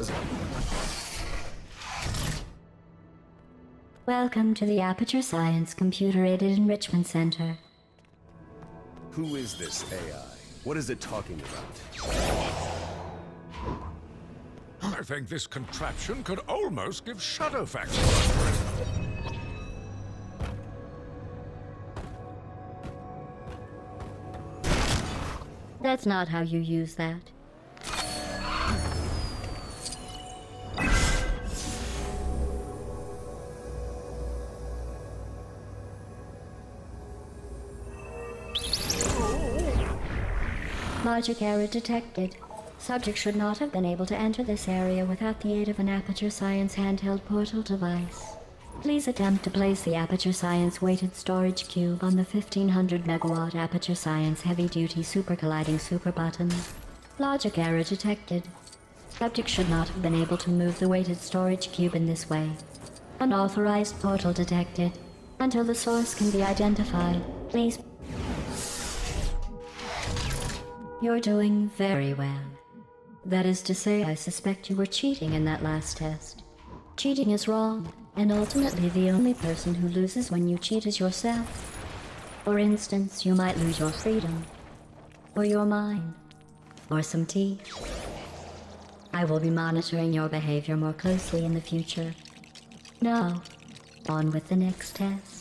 does it? Welcome to the Aperture Science Computer-Aided Enrichment Center. Who is this AI? What is it talking about? I think this contraption could almost give Shadowfax. That's not how you use that. Logic error detected. Subject should not have been able to enter this area without the aid of an Aperture Science handheld portal device. Please attempt to place the Aperture Science weighted storage cube on the 1500 megawatt Aperture Science heavy-duty super-colliding super button. Logic error detected. Subject should not have been able to move the weighted storage cube in this way. Unauthorized portal detected. Until the source can be identified, please... You're doing very well. That is to say, I suspect you were cheating in that last test. Cheating is wrong, and ultimately the only person who loses when you cheat is yourself. For instance, you might lose your freedom, or your mind, or some teeth. I will be monitoring your behavior more closely in the future. Now, on with the next test.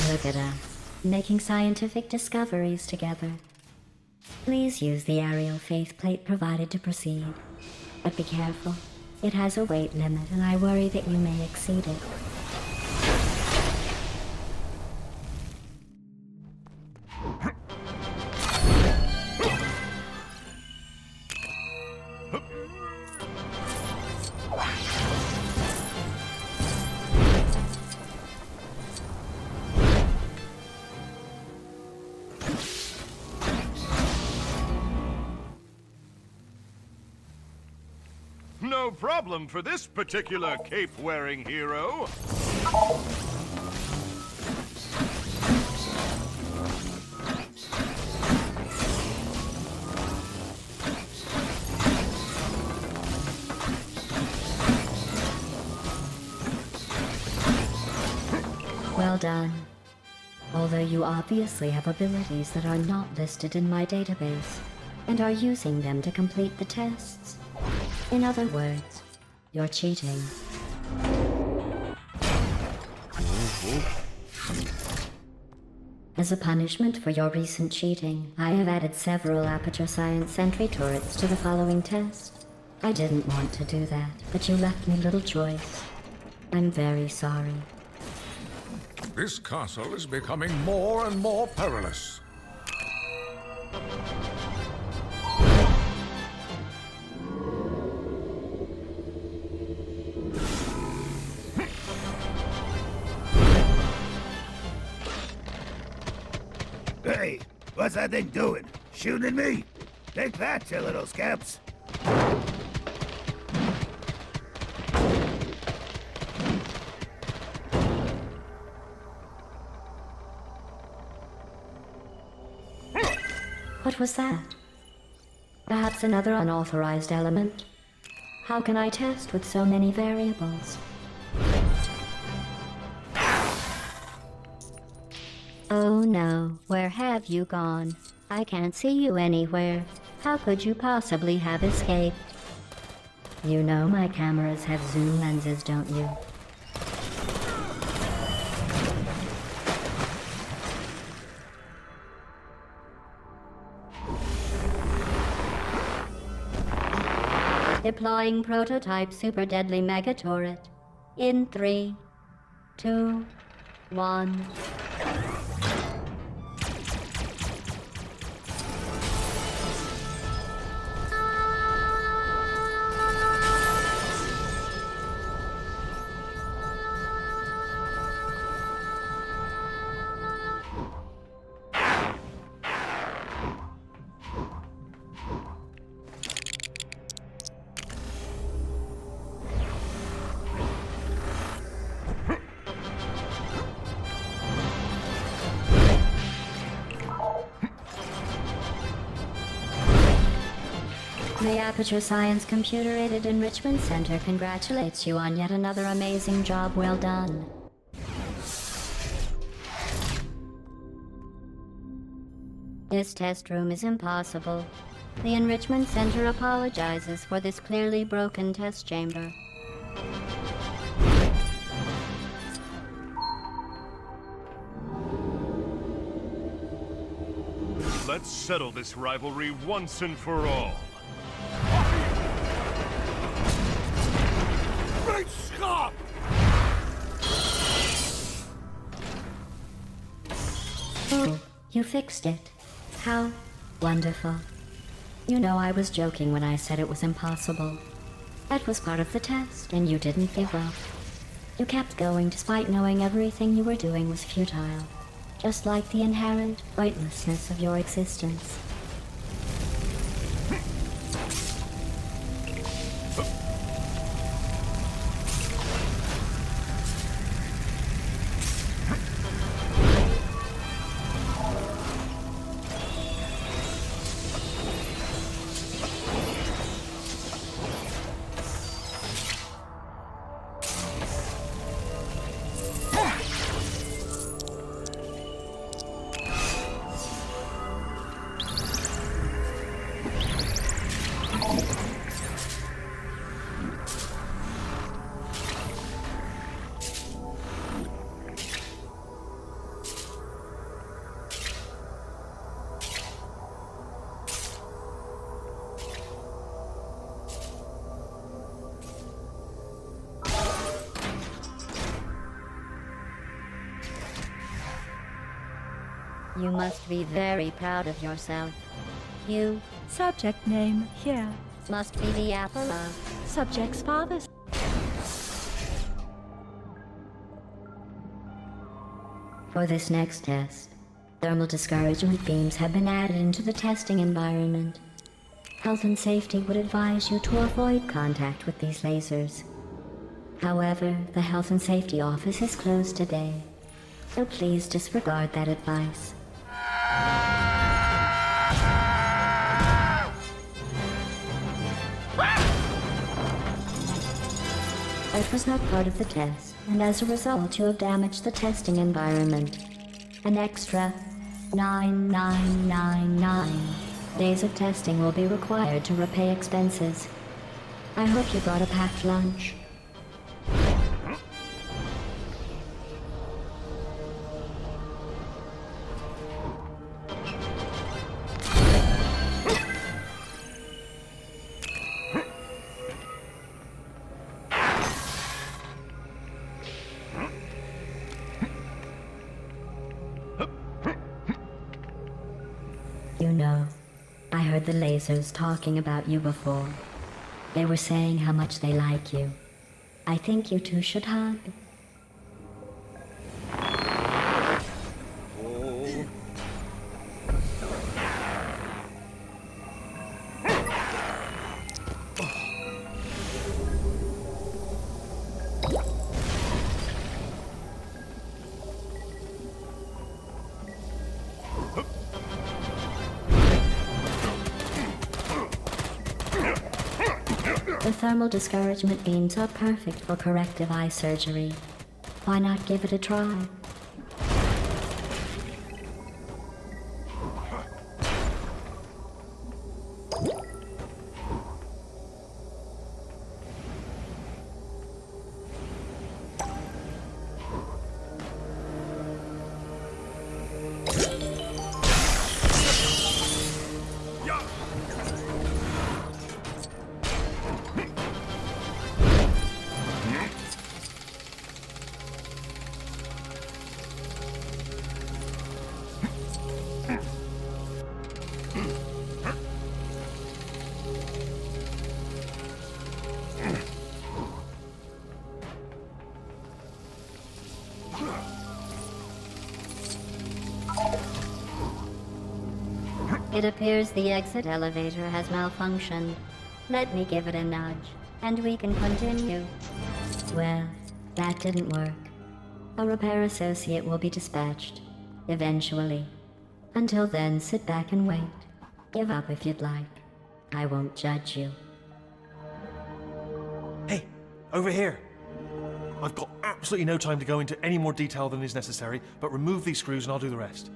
Look at us, making scientific discoveries together. Please use the aerial faceplate provided to proceed. But be careful. It has a weight limit, and I worry that you may exceed it. No problem for this particular cape-wearing hero. Well done. Although you obviously have abilities that are not listed in my database, and are using them to complete the tests. In other words, you're cheating. As a punishment for your recent cheating, I have added several Aperture Science sentry turrets to the following test. I didn't want to do that, but you left me little choice. I'm very sorry. This castle is becoming more and more perilous. Hey, what's that thing doing? Shooting at me? Take that, you little scamps. What was that? Perhaps another unauthorized element? How can I test with so many variables? Oh no, where have you gone? I can't see you anywhere. How could you possibly have escaped? You know my cameras have zoom lenses, don't you? Deploying prototype super deadly mega turret. In 3, 2, 1. The Aperture Science Computer-Aided Enrichment Center congratulates you on yet another amazing job well done. This test room is impossible. The Enrichment Center apologizes for this clearly broken test chamber. Let's settle this rivalry once and for all. Great Scott! Oh, you fixed it. How wonderful. You know I was joking when I said it was impossible. That was part of the test, and you didn't give up. You kept going despite knowing everything you were doing was futile. Just like the inherent pointlessness of your existence. You must be very proud of yourself. You Subject name here. must be the apple of Subject's father. For this next test, thermal discouragement beams have been added into the testing environment. Health and safety would advise you to avoid contact with these lasers. However, the Health and Safety Office is closed today, so please disregard that advice. It was not part of the test, and as a result you have damaged the testing environment. An extra 9999 days of testing will be required to repay expenses. I hope you brought a packed lunch. You know, I heard the lasers talking about you before. They were saying how much they like you. I think you two should hug. The thermal discouragement beams are perfect for corrective eye surgery. Why not give it a try? It appears the exit elevator has malfunctioned. Let me give it a nudge, and we can continue. Well, that didn't work. A repair associate will be dispatched, eventually. Until then, sit back and wait. Give up if you'd like. I won't judge you. Hey, over here. I've got absolutely no time to go into any more detail than is necessary, but remove these screws and I'll do the rest.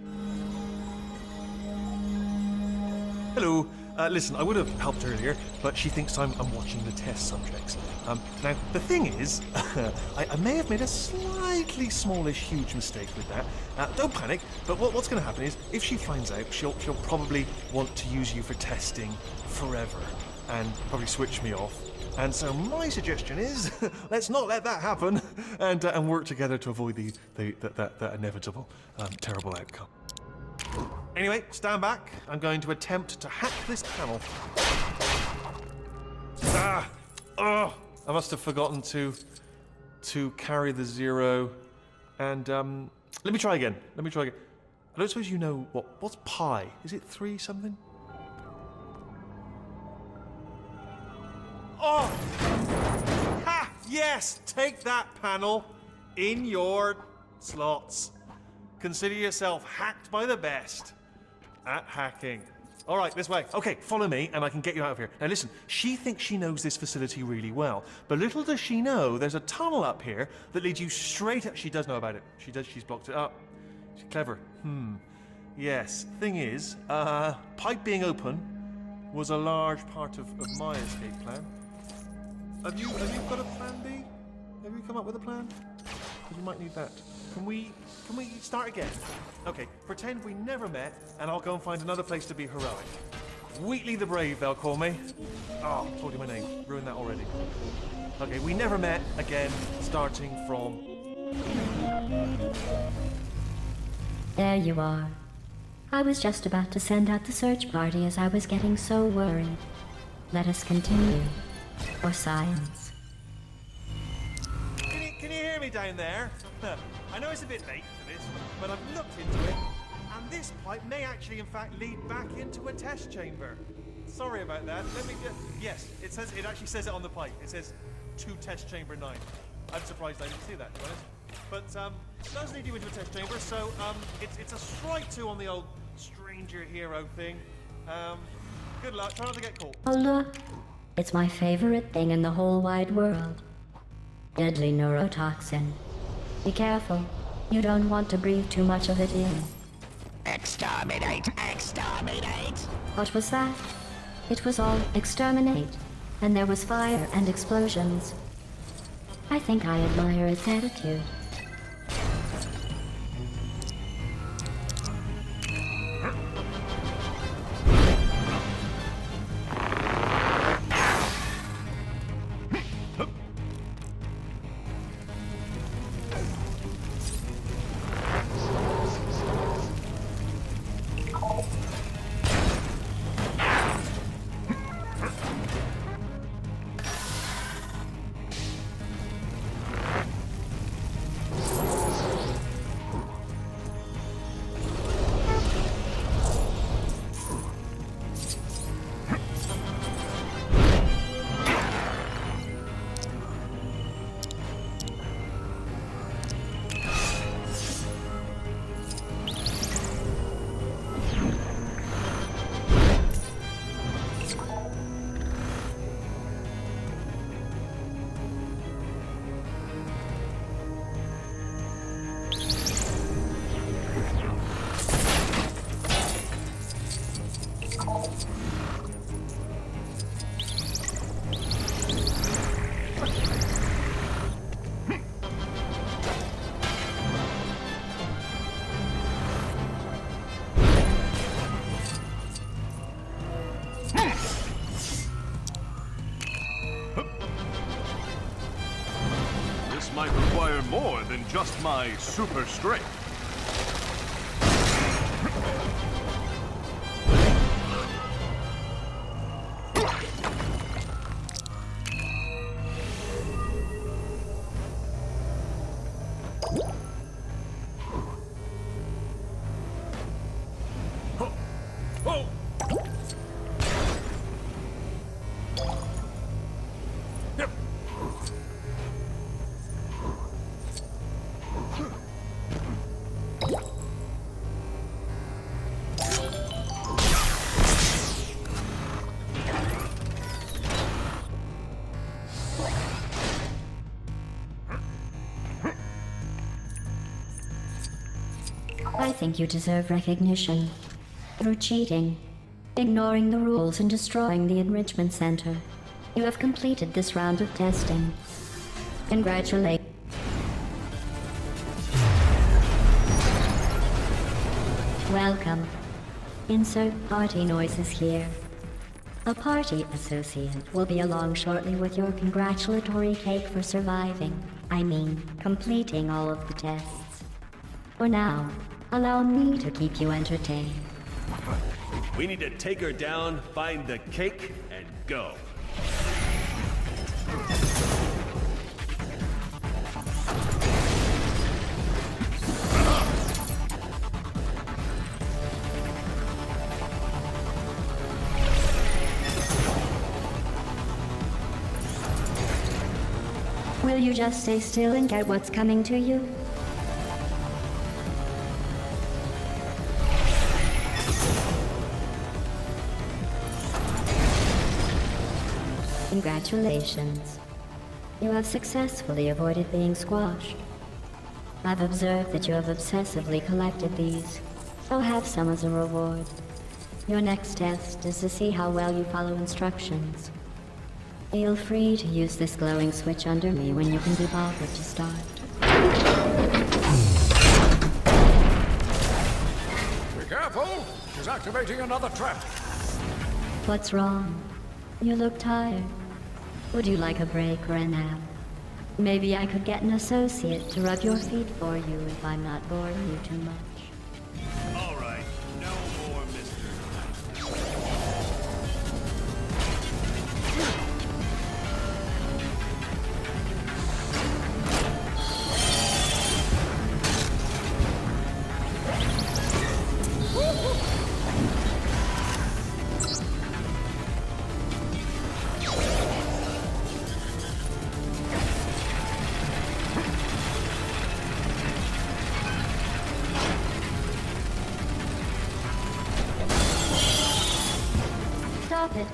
Hello. Listen, I would have helped earlier, but she thinks I'm watching the test subjects. Now, the thing is, I may have made a slightly smallish, huge mistake with that. Don't panic, but what's going to happen is, if she finds out, she'll probably want to use you for testing forever, and probably switch me off. And so my suggestion is, let's not let that happen, and work together to avoid that inevitable, terrible outcome. Anyway, stand back. I'm going to attempt to hack this panel. I must have forgotten to carry the 0. And let me try again. I don't suppose you know what's pi? Is it 3 something? Oh! Ha! Yes! Take that, panel. In your slots. Consider yourself hacked by the best at hacking. All right, this way. Okay, follow me and I can get you out of here. Now listen, she thinks she knows this facility really well, but little does she know there's a tunnel up here that leads you straight up. She does know about it. She's blocked it up. She's clever. Yes, thing is, pipe being open was a large part of my escape plan. Have you got a plan B? Have you come up with a plan? Because you might need that. Can we start again? Okay, pretend we never met, and I'll go and find another place to be heroic. Wheatley the Brave, they'll call me. Oh, told you my name. Ruined that already. Okay, we never met again, starting from... There you are. I was just about to send out the search party as I was getting so worried. Let us continue. For science. Can you hear me down there? I know it's a bit late for this, but I've looked into it, and this pipe may actually, in fact, lead back into a test chamber. Sorry about that. Let me just... Yes, it actually says it on the pipe. It says to test chamber 9. I'm surprised I didn't see that, to be honest. But it does lead you into a test chamber, so it's a strike 2 on the old stranger hero thing. Good luck. Try not to get caught. Oh look, it's my favorite thing in the whole wide world. Deadly neurotoxin. Be careful. You don't want to breathe too much of it in. Exterminate! Exterminate! What was that? It was all exterminate, and there was fire and explosions. I think I admire its attitude. This might require more than just my super strength. Oh! Yep. I think you deserve recognition. Through cheating, ignoring the rules, and destroying the enrichment center, you have completed this round of testing. Congratulations. Welcome. Insert party noises here. A party associate will be along shortly with your congratulatory cake for surviving. Completing all of the tests. For now, allow me to keep you entertained. We need to take her down, find the cake, and go. Will you just stay still and get what's coming to you? Congratulations. You have successfully avoided being squashed. I've observed that you have obsessively collected these, so have some as a reward. Your next test is to see how well you follow instructions. Feel free to use this glowing switch under me when you can be bothered to start. Be careful! She's activating another trap. What's wrong? You look tired. Would you like a break or a nap? Maybe I could get an associate to rub your feet for you if I'm not boring you too much. All right, no more mystery. Stop it.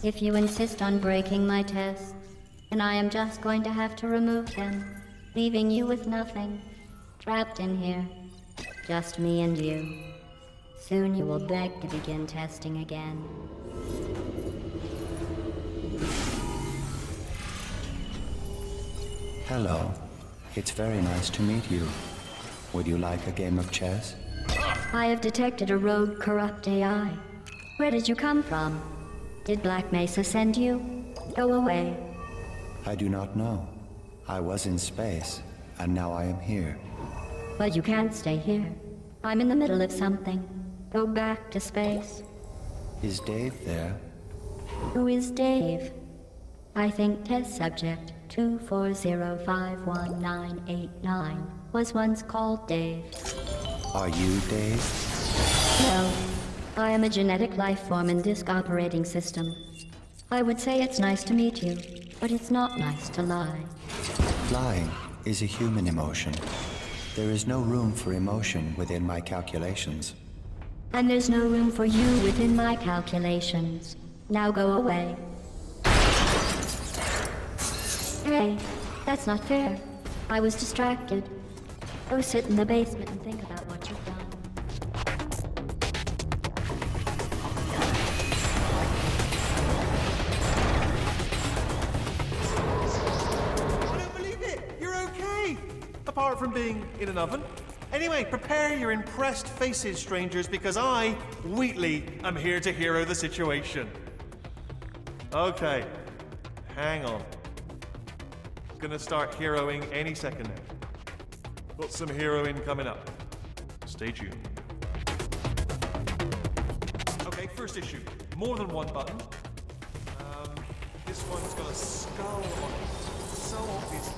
If you insist on breaking my tests, then I am just going to have to remove them, leaving you with nothing. Trapped in here. Just me and you. Soon you will beg to begin testing again. Hello. It's very nice to meet you. Would you like a game of chess? I have detected a rogue corrupt AI. Where did you come from? Did Black Mesa send you? Go away. I do not know. I was in space, and now I am here. But you can't stay here. I'm in the middle of something. Go back to space. Is Dave there? Who is Dave? I think test subject 2405189 was once called Dave. Are you Dave? No, I am a genetic life form in Disk Operating System. I would say it's nice to meet you, but it's not nice to lie. Flying is a human emotion. There is no room for emotion within my calculations. And there's no room for you within my calculations. Now go away. Hey, that's not fair. I was distracted. Go sit in the basement and think about what you've done. I don't believe it! You're okay! Apart from being in an oven. Anyway, prepare your impressed faces, strangers, because I, Wheatley, am here to hero the situation. Okay, hang on. Gonna start heroing any second now. Got some heroing coming up. Stay tuned. Okay, first issue. More than one button. This one's got a skull on it. So obvious.